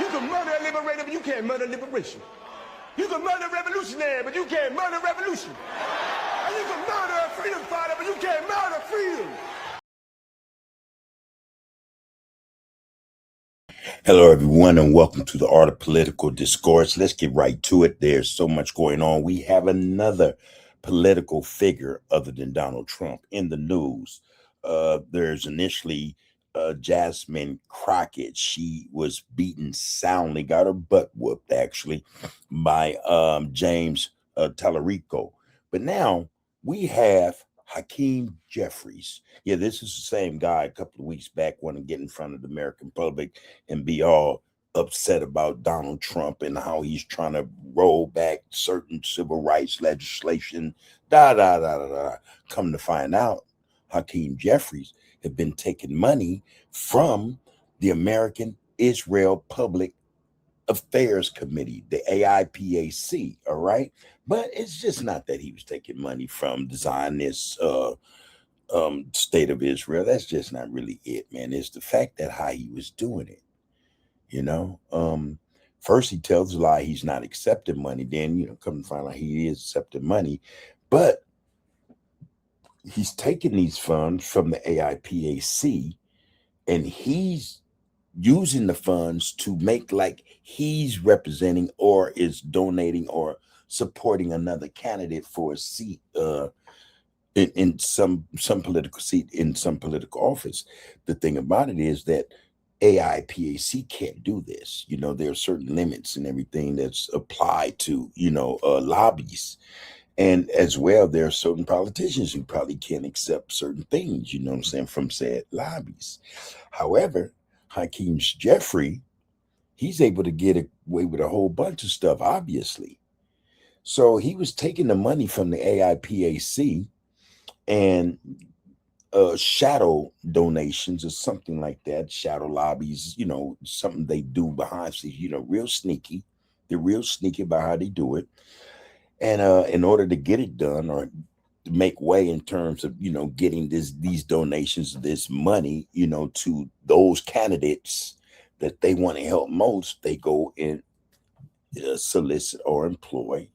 You can murder a liberator, but you can't murder liberation. You can murder a revolutionary, but you can't murder revolution. And you can murder a freedom fighter, but you can't murder freedom. Hello, everyone, and welcome to the Art of Political Discourse. Let's get right to it. There's so much going on. We have another political figure other than Donald Trump in the news. There's initially Jasmine Crockett. She was beaten soundly, got her butt whooped, actually, by James Tallarico. But now we have Hakeem Jeffries. Yeah, this is the same guy a couple of weeks back wanted to get in front of the American public and be all upset about Donald Trump and how he's trying to roll back certain civil rights legislation. Da. Come to find out, Hakeem Jeffries had been taking money from the American Israel Public Affairs Committee, the AIPAC. All right. But it's just not that he was taking money from the Zionist state of Israel. That's just not really it, man. It's the fact that how he was doing it. You know, first he tells a lie he's not accepting money. Then, come to find out he is accepting money. But he's taking these funds from the AIPAC and he's using the funds to make like he's representing or is donating or supporting another candidate for a seat in some political seat in some political office. The thing about it is that AIPAC can't do this. There are certain limits and everything that's applied to, lobbies. And as well, there are certain politicians who probably can't accept certain things, from said lobbies. However, Hakeem Jeffrey, he's able to get away with a whole bunch of stuff, obviously. So he was taking the money from the AIPAC and shadow donations or something like that, shadow lobbies, something they do behind scenes, real sneaky. They're real sneaky about how they do it. And in order to get it done or to make way in terms of, getting these donations, this money, to those candidates that they want to help most, they go and solicit or employ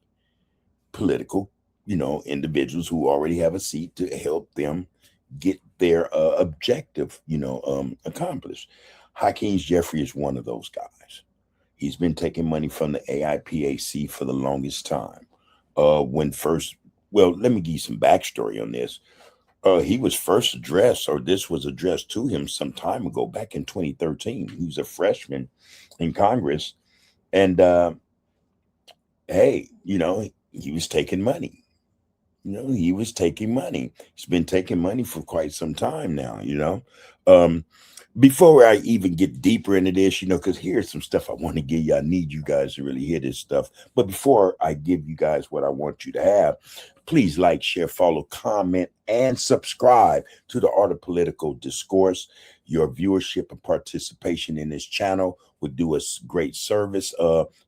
political, individuals who already have a seat to help them get their objective, accomplished. Hakeem Jeffrey is one of those guys. He's been taking money from the AIPAC for the longest time. Let me give you some backstory on this. He was first addressed, or this was addressed to him some time ago, back in 2013. He was a freshman in Congress. And hey, he was taking money. He was taking money. He's been taking money for quite some time now, Before I even get deeper into this, because here's some stuff I want to give you. I need you guys to really hear this stuff. But before I give you guys what I want you to have, please like, share, follow, comment, and subscribe to the Art of Political Discourse. Your viewership and participation in this channel would do us great service.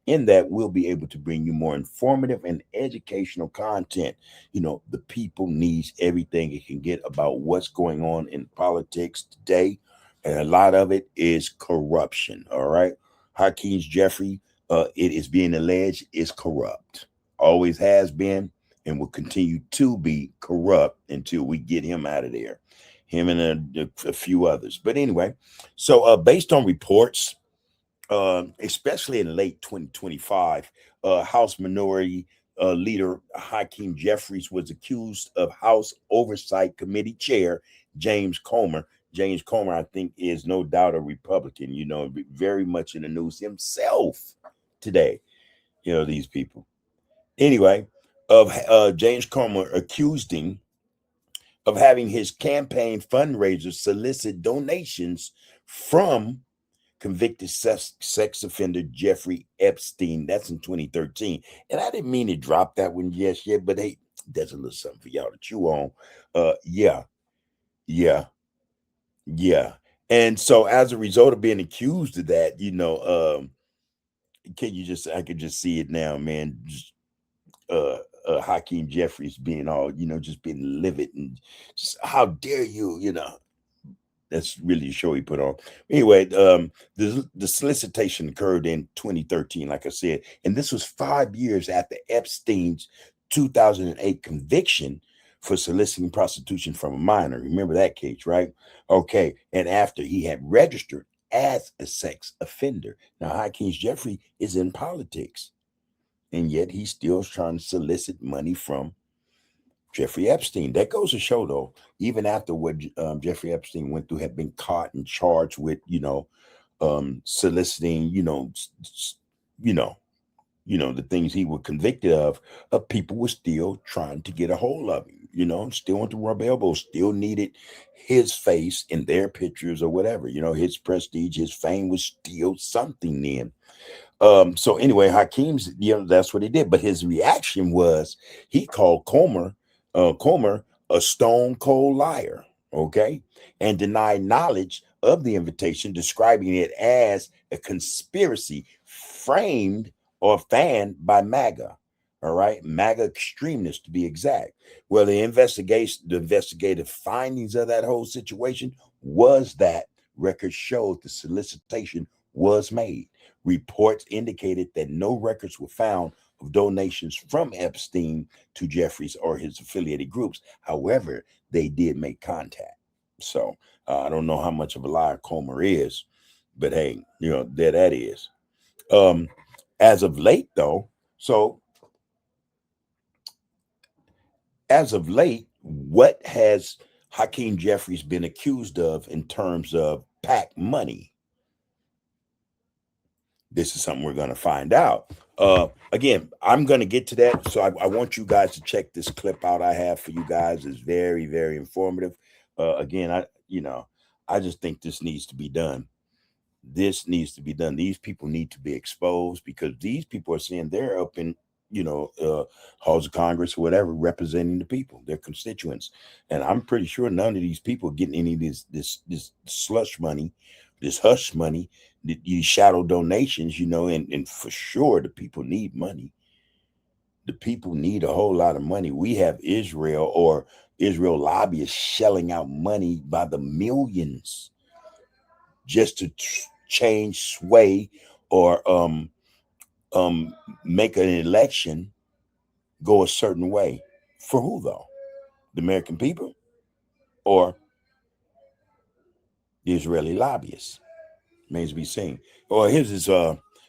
In that, we'll be able to bring you more informative and educational content. The people needs everything it can get about what's going on in politics today. And a lot of it is corruption. All right. Hakeem Jeffrey, it is being alleged, is corrupt. Always has been and will continue to be corrupt until we get him out of there. Him and a few others. But anyway, so based on reports, especially in late 2025, House Minority Leader Hakeem Jeffries was accused of House Oversight Committee Chair James Comer. James Comer, I think, is no doubt a Republican, very much in the news himself today. These people. Anyway, of James Comer accused him of having his campaign fundraisers solicit donations from convicted sex offender Jeffrey Epstein. That's in 2013. And I didn't mean to drop that one just yet, but hey, there's a little something for y'all to chew on. Yeah. And so as a result of being accused of that, I could just see it now, man. Hakeem Jeffries being all, just being livid and just how dare you, That's really the show he put on. Anyway, the solicitation occurred in 2013, like I said, and this was 5 years after Epstein's 2008 conviction for soliciting prostitution from a minor. Remember that case, right? Okay, and after he had registered as a sex offender. Now, Hakeem Jeffries is in politics, and yet he's still trying to solicit money from Jeffrey Epstein. That goes to show, though, even after what Jeffrey Epstein went through, had been caught and charged with, soliciting, you know, the things he was convicted of, people were still trying to get a hold of him, still want to rub elbows, still needed his face in their pictures or whatever, his prestige, his fame was still something then. So anyway, Hakeem's, that's what he did. But his reaction was he called Comer a stone cold liar, okay, and denied knowledge of the invitation, describing it as a conspiracy framed or fanned by MAGA. All right, MAGA extremists to be exact. Well, the investigative findings of that whole situation was that records showed the solicitation was made. Reports indicated that no records were found of donations from Epstein to Jeffries or his affiliated groups. However, they did make contact. So I don't know how much of a liar Comer is, but hey, there that is. As of late, though, what has Hakeem Jeffries been accused of in terms of PAC money? This is something we're going to find out. Again, I'm going to get to that. So I want you guys to check this clip out I have for you guys. It's very, very informative. Again, I just think this needs to be done. This needs to be done. These people need to be exposed, because these people are saying they're up in, halls of Congress or whatever, representing the people, their constituents. And I'm pretty sure none of these people are getting any of this slush money, this hush money, these shadow donations, and for sure the people need money. The people need a whole lot of money. We have Israel lobbyists shelling out money by the millions just to change, sway, or make an election go a certain way. For who, though? The American people or the Israeli lobbyists? Remains to be seen. Well, here's this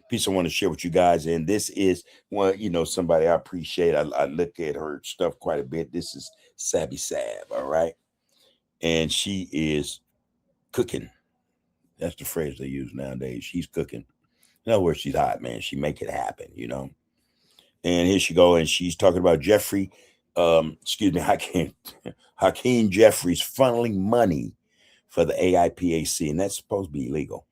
piece I want to share with you guys, and this is one, somebody I appreciate. I look at her stuff quite a bit. This is Sabby Sab, all right, and she is cooking. That's the phrase they use nowadays. She's cooking. In other words, she's hot, man. She make it happen, And here she go, and she's talking about Hakeem Jeffries funneling money for the AIPAC, and that's supposed to be illegal.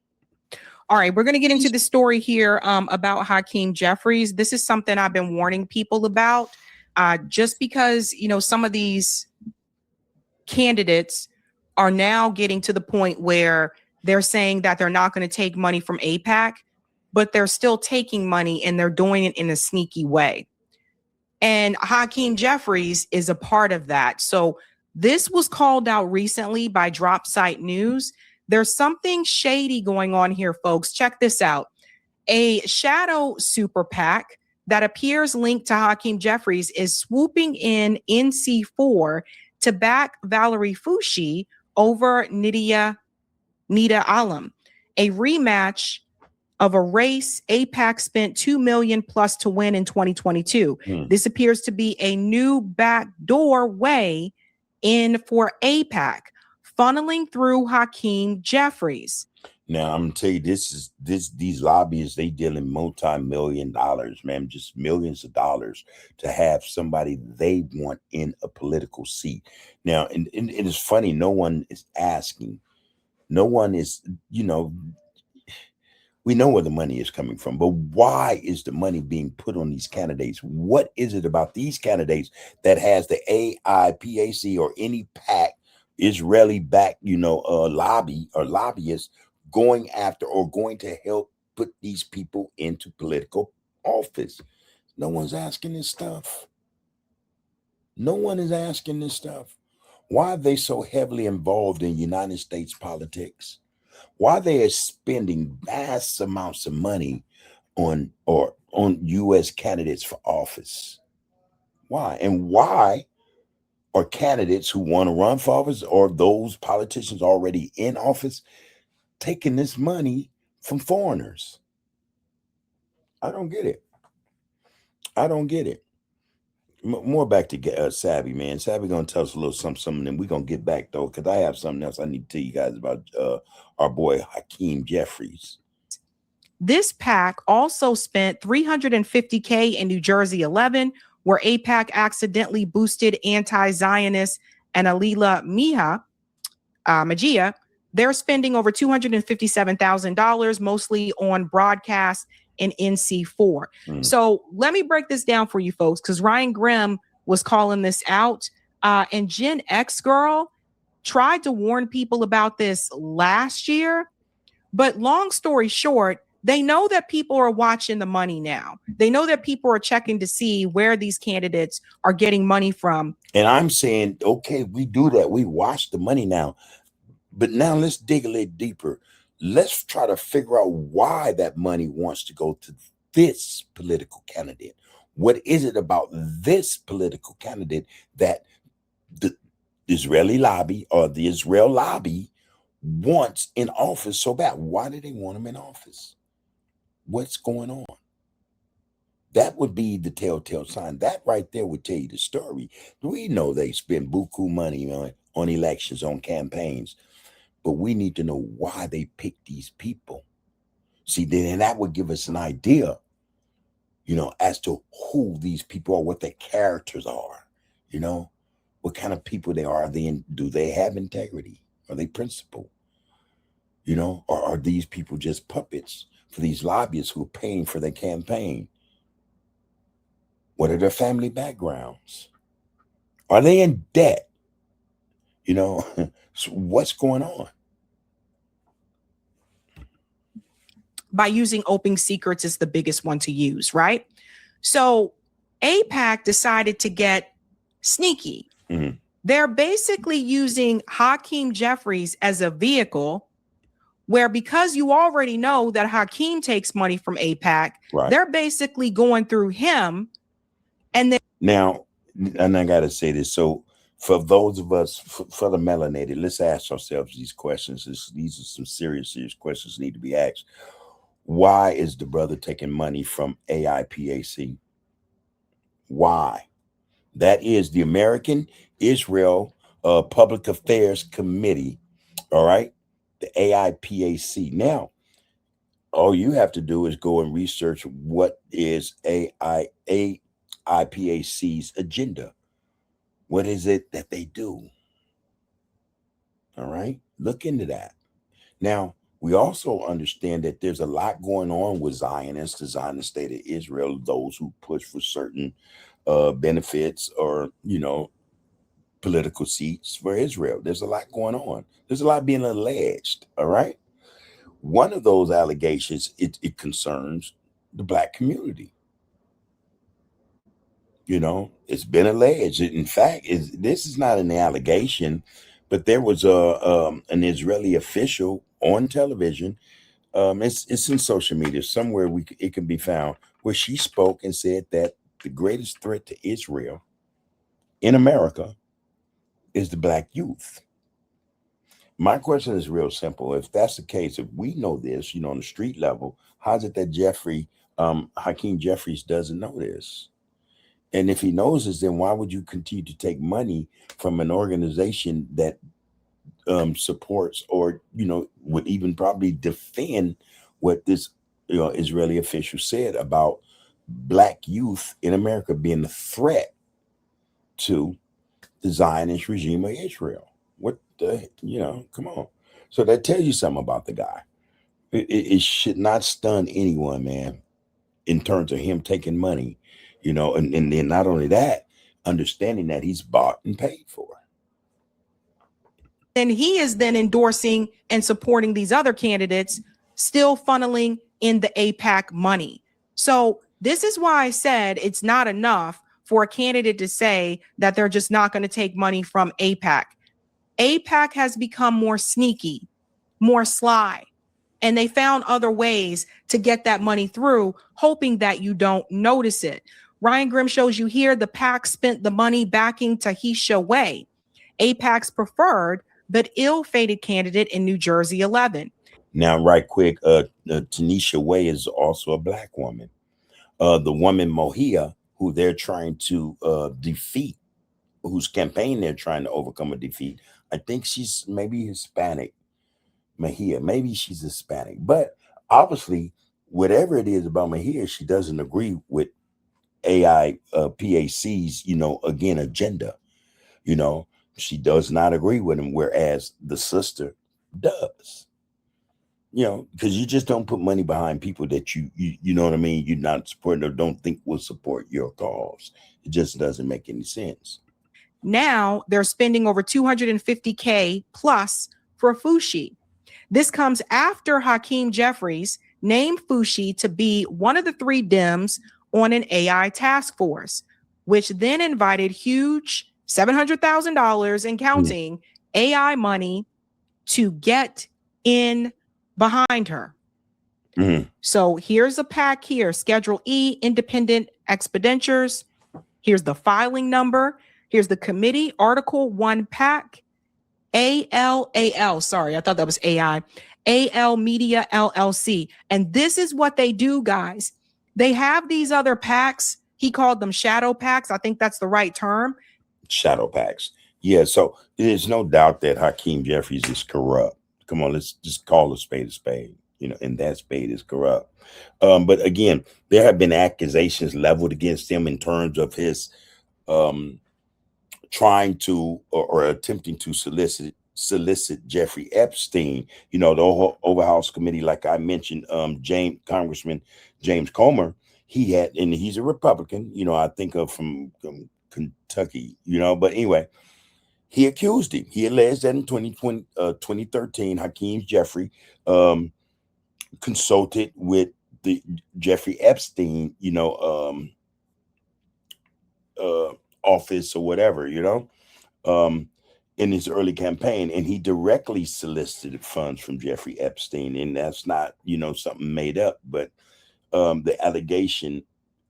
All right, we're going to get into the story here about Hakeem Jeffries. This is something I've been warning people about, just because, some of these candidates are now getting to the point where they're saying that they're not going to take money from AIPAC, but they're still taking money, and they're doing it in a sneaky way. And Hakeem Jeffries is a part of that. So this was called out recently by Drop Site News. There's something shady going on here, folks. Check this out. A shadow super PAC that appears linked to Hakeem Jeffries is swooping in NC4 to back Valerie Foushee over Nida Alam, a rematch of a race AIPAC spent $2 million plus to win in 2022. This appears to be a new backdoor way in for AIPAC, funneling through Hakeem Jeffries. Now I'm gonna tell you, these lobbyists, they deal in multi-million dollars, man, just millions of dollars to have somebody they want in a political seat. Now, and it is funny, no one is asking, no one is, we know where the money is coming from, but why is the money being put on these candidates? What is it about these candidates that has the AIPAC or any PAC, Israeli-backed, lobby or lobbyists going after or going to help put these people into political office? No one's asking this stuff. No one is asking this stuff. Why are they so heavily involved in United States politics? Why they are spending vast amounts of money on U.S. candidates for office? Why? And why are candidates who want to run for office or those politicians already in office taking this money from foreigners? I don't get it. I don't get it. More back to Savvy, man. Savvy gonna tell us a little something, and we're gonna get back though, because I have something else I need to tell you guys about our boy Hakeem Jeffries. This PAC also spent $350K in New Jersey 11, where AIPAC accidentally boosted anti-Zionist and Alila Magia. They're spending over $257,000, mostly on broadcast and NC4. So let me break this down for you folks, because Ryan Grimm was calling this out. And Gen X girl tried to warn people about this last year. But long story short, they know that people are watching the money now. They know that people are checking to see where these candidates are getting money from. And I'm saying, okay, we do that. We watch the money now. But now let's dig a little deeper. Let's try to figure out why that money wants to go to this political candidate. What is it about this political candidate that the Israeli lobby or the Israel lobby wants in office so bad? Why do they want him in office? What's going on? That would be the telltale sign. That right there would tell you the story. We know they spend buku money on elections, on campaigns, but we need to know why they pick these people. See, then that would give us an idea, as to who these people are, what their characters are, what kind of people they are. Do they have integrity? Are they principled? Or are these people just puppets for these lobbyists who are paying for their campaign? What are their family backgrounds? Are they in debt? So what's going on? By using open secrets is the biggest one to use, right? So AIPAC decided to get sneaky. They're basically using Hakeem Jeffries as a vehicle where, because you already know that Hakeem takes money from AIPAC, right, they're basically going through him. And then now, and I got to say this. So for those of us, for the melanated, let's ask ourselves these questions. These are some serious questions that need to be asked. Why is the brother taking money from AIPAC? Why? That is the American Israel Public Affairs Committee. All right. The AIPAC. Now, all you have to do is go and research what is AIPAC's agenda. What is it that they do? All right. Look into that. Now, we also understand that there's a lot going on with Zionists, the Zionist state of Israel, those who push for certain benefits or, political seats for Israel. There's a lot going on. There's a lot being alleged. All right. One of those allegations, it concerns the Black community. It's been alleged. In fact, this is not an allegation, but there was an Israeli official on television. It's in social media somewhere. It can be found, where she spoke and said that the greatest threat to Israel in America is the Black youth. My question is real simple. If that's the case, if we know this, on the street level, how is it that Hakeem Jeffries doesn't know this? And if he knows this, then why would you continue to take money from an organization that supports or, would even probably defend what this, Israeli official said about Black youth in America being a threat to the Zionist regime of Israel? What the, come on. So that tells you something about the guy. It should not stun anyone, man, in terms of him taking money, and then not only that, understanding that he's bought and paid for. Then he is then endorsing and supporting these other candidates, still funneling in the AIPAC money. So this is why I said it's not enough for a candidate to say that they're just not going to take money from AIPAC. AIPAC has become more sneaky, more sly, and they found other ways to get that money through, hoping that you don't notice it. Ryan Grimm shows you here the PAC spent the money backing Tahisha Way, AIPAC's preferred but ill-fated candidate in New Jersey 11. Now, right quick, Tanisha Way is also a black woman. The woman Mohia, who they're trying to defeat, whose campaign they're trying to overcome or defeat, I think she's maybe Hispanic. Mahia, maybe she's Hispanic, but obviously, whatever it is about Mahia, she doesn't agree with AIPAC's, again, agenda. She does not agree with him, whereas the sister does. Because you just don't put money behind people that you know what I mean, you're not supporting or don't think will support your cause. It just doesn't make any sense. Now they're spending over $250K plus for Fushi. This comes after Hakeem Jeffries named Fushi to be one of the 3 Dems on an AI task force, which then invited huge $700,000 and counting AI money to get in behind her. So here's a PAC here, Schedule E, Independent Expenditures. Here's the filing number. Here's the committee, Article 1 PAC, ALAL. Sorry, I thought that was AI. AL Media LLC. And this is what they do, guys. They have these other PACs. He called them shadow PACs. I think that's the right term. Shadow PACs. Yeah, so there's no doubt that Hakeem Jeffries is corrupt. Come on, let's just call a spade, and that spade is corrupt. But again, there have been accusations leveled against him in terms of his trying to or attempting to solicit Jeffrey Epstein. The Overhouse Committee, like I mentioned, Congressman James Comer, he had, and he's a Republican, I think of from Kentucky, but anyway, he accused him. He alleged that in 2013, Hakeem Jeffrey consulted with the Jeffrey Epstein, office or whatever, in his early campaign, and he directly solicited funds from Jeffrey Epstein, and that's not, something made up, but the allegation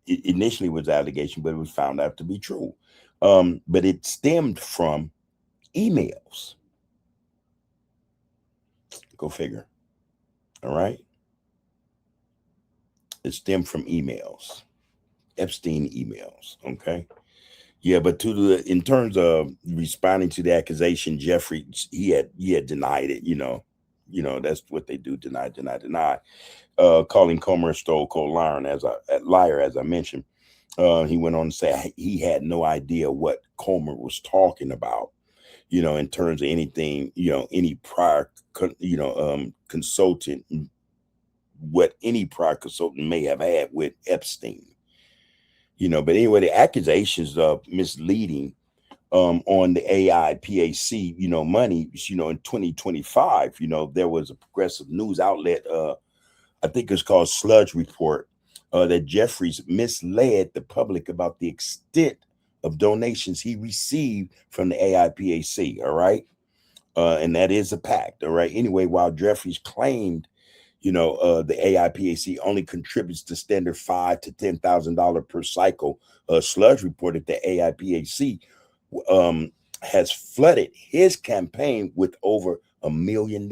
initially was allegation, but it was found out to be true. But it stemmed from emails. Go figure. All right. It stemmed from emails, Epstein emails. Okay. Yeah, but in terms of responding to the accusation, Jeffrey, he had denied it. That's what they do: deny. Calling Comer a stone-cold liar, as I mentioned. He went on to say he had no idea what Comer was talking about, in terms of anything, any prior, consultant, what any prior consultant may have had with Epstein. But anyway, the accusations of misleading on the AIPAC, money, in 2025, there was a progressive news outlet, I think it's called Sludge Report, that Jeffries misled the public about the extent of donations he received from the AIPAC, all right? And that is a pact, all right? Anyway, while Jeffries claimed the AIPAC only contributes to standard $5,000 to $10,000 per cycle, Sludge reported that AIPAC has flooded his campaign with over $1 million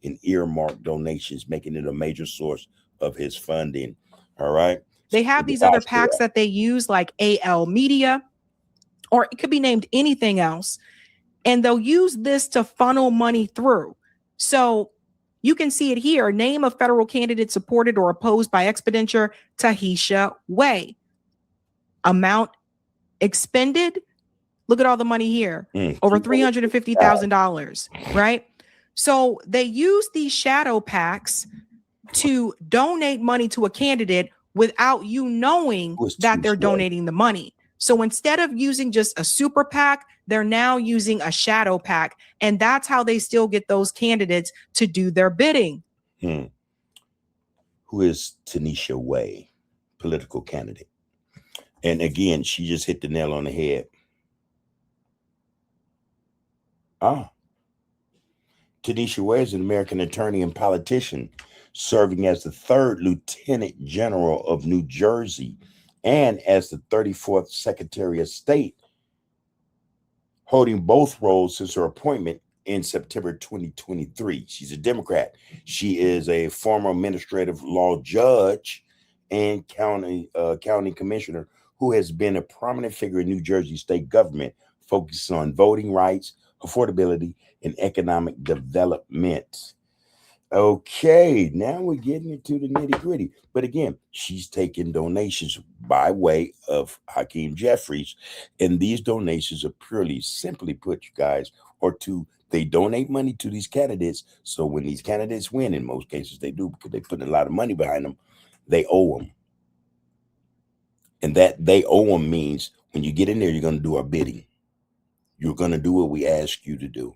in earmarked donations, making it a major source of his funding. All right. They have these other PACs that they use, like AL Media, or it could be named anything else. And they'll use this to funnel money through. So you can see it here. Name of federal candidate supported or opposed by expenditure, Tahisha Way. Amount expended. Look at all the money here. Over $350,000, right? So they use these shadow PACs to donate money to a candidate without you knowing that they're donating the money. So instead of using just a super PAC, they're now using a shadow PAC. And that's how they still get those candidates to do their bidding. Who is Tanisha Way, political candidate? And again, she just hit the nail on the head. Tanisha Ware is an American attorney and politician, serving as the 3rd Lieutenant General of New Jersey and as the 34th Secretary of State, holding both roles since her appointment in September 2023. She's a Democrat. She is a former administrative law judge and county commissioner who has been a prominent figure in New Jersey state government, focusing on voting rights, affordability, and economic development. Okay, now we're getting into the nitty-gritty. But again, she's taking donations by way of Hakeem Jeffries, and these donations are purely, simply put, you guys, they donate money to these candidates. So when these candidates win, in most cases they do because they put a lot of money behind them, they owe them. And that they owe them means when you get in there, you're going to do our bidding. You're going to do what we ask you to do.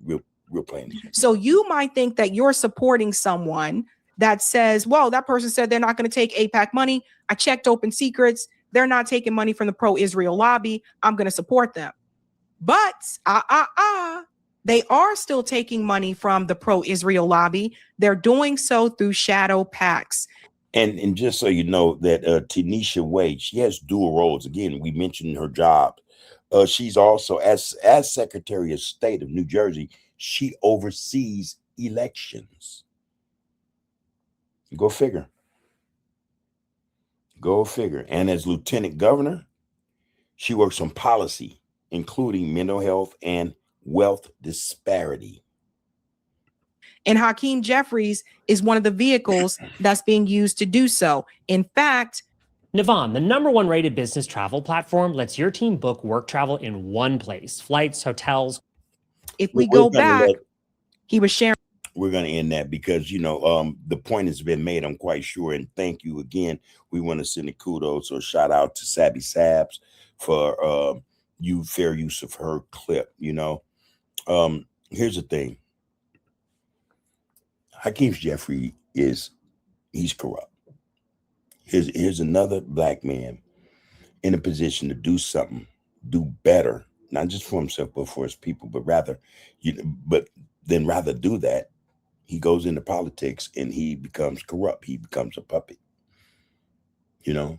Real plain. So you might think that you're supporting someone that says, well, that person said they're not going to take AIPAC money. I checked Open Secrets. They're not taking money from the pro-Israel lobby. I'm going to support them. But they are still taking money from the pro-Israel lobby. They're doing so through shadow PACs. And just so you know that Tanisha Wade, she has dual roles. Again, we mentioned her job. She's also, as Secretary of State of New Jersey, she oversees elections. Go figure. Go figure. And as Lieutenant Governor, she works on policy, including mental health and wealth disparity. And Hakeem Jeffries is one of the vehicles that's being used to do so. In fact, Navan, the #1 rated business travel platform, lets your team book work travel in one place. Flights, hotels. If we go back, he was sharing. We're going to end that because, the point has been made, I'm quite sure. And thank you again. We want to send a kudos or shout out to Sabby Sabs for fair use of her clip. Here's the thing. Hakeem Jeffries he's corrupt. Here's another black man in a position to do something, do better, not just for himself, but for his people, but rather do that, he goes into politics and he becomes corrupt. He becomes a puppet. He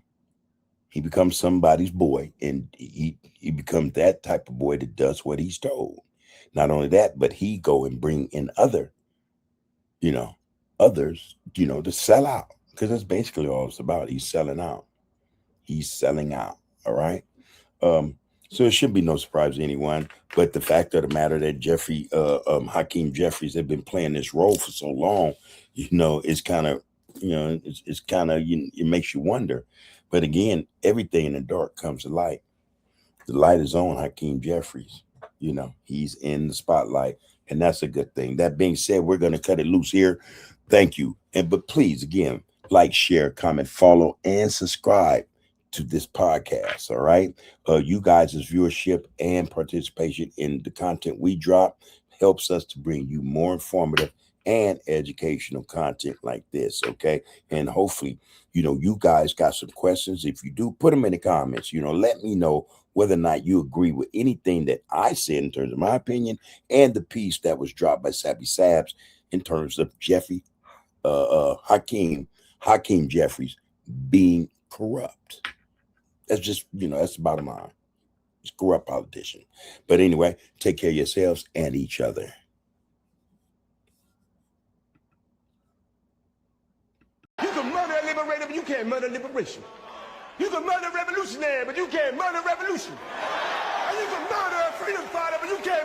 becomes somebody's boy, and he becomes that type of boy that does what he's told. Not only that, but he go and bring in others, to sell out, because that's basically all it's about. He's selling out. He's selling out. All right. So it should be no surprise to anyone. But the fact of the matter that Hakeem Jeffries have been playing this role for so long, it's kind of, it makes you wonder. But again, everything in the dark comes to light. The light is on Hakeem Jeffries. He's in the spotlight, and that's a good thing. That being said, we're going to cut it loose here. Thank you. But please, again, like, share, comment, follow, and subscribe to this podcast. All right. You guys' viewership and participation in the content we drop helps us to bring you more informative and educational content like this. Okay. And hopefully, you guys got some questions. If you do, put them in the comments. Let me know whether or not you agree with anything that I said in terms of my opinion and the piece that was dropped by Sabby Sabs in terms of Hakeem Jeffries being corrupt. That's just, that's the bottom line. It's a corrupt politician. But anyway, take care of yourselves and each other. You can murder a liberator, but you can't murder liberation. You can murder a revolutionary, but you can't murder revolution. And you can murder a freedom fighter, but you can't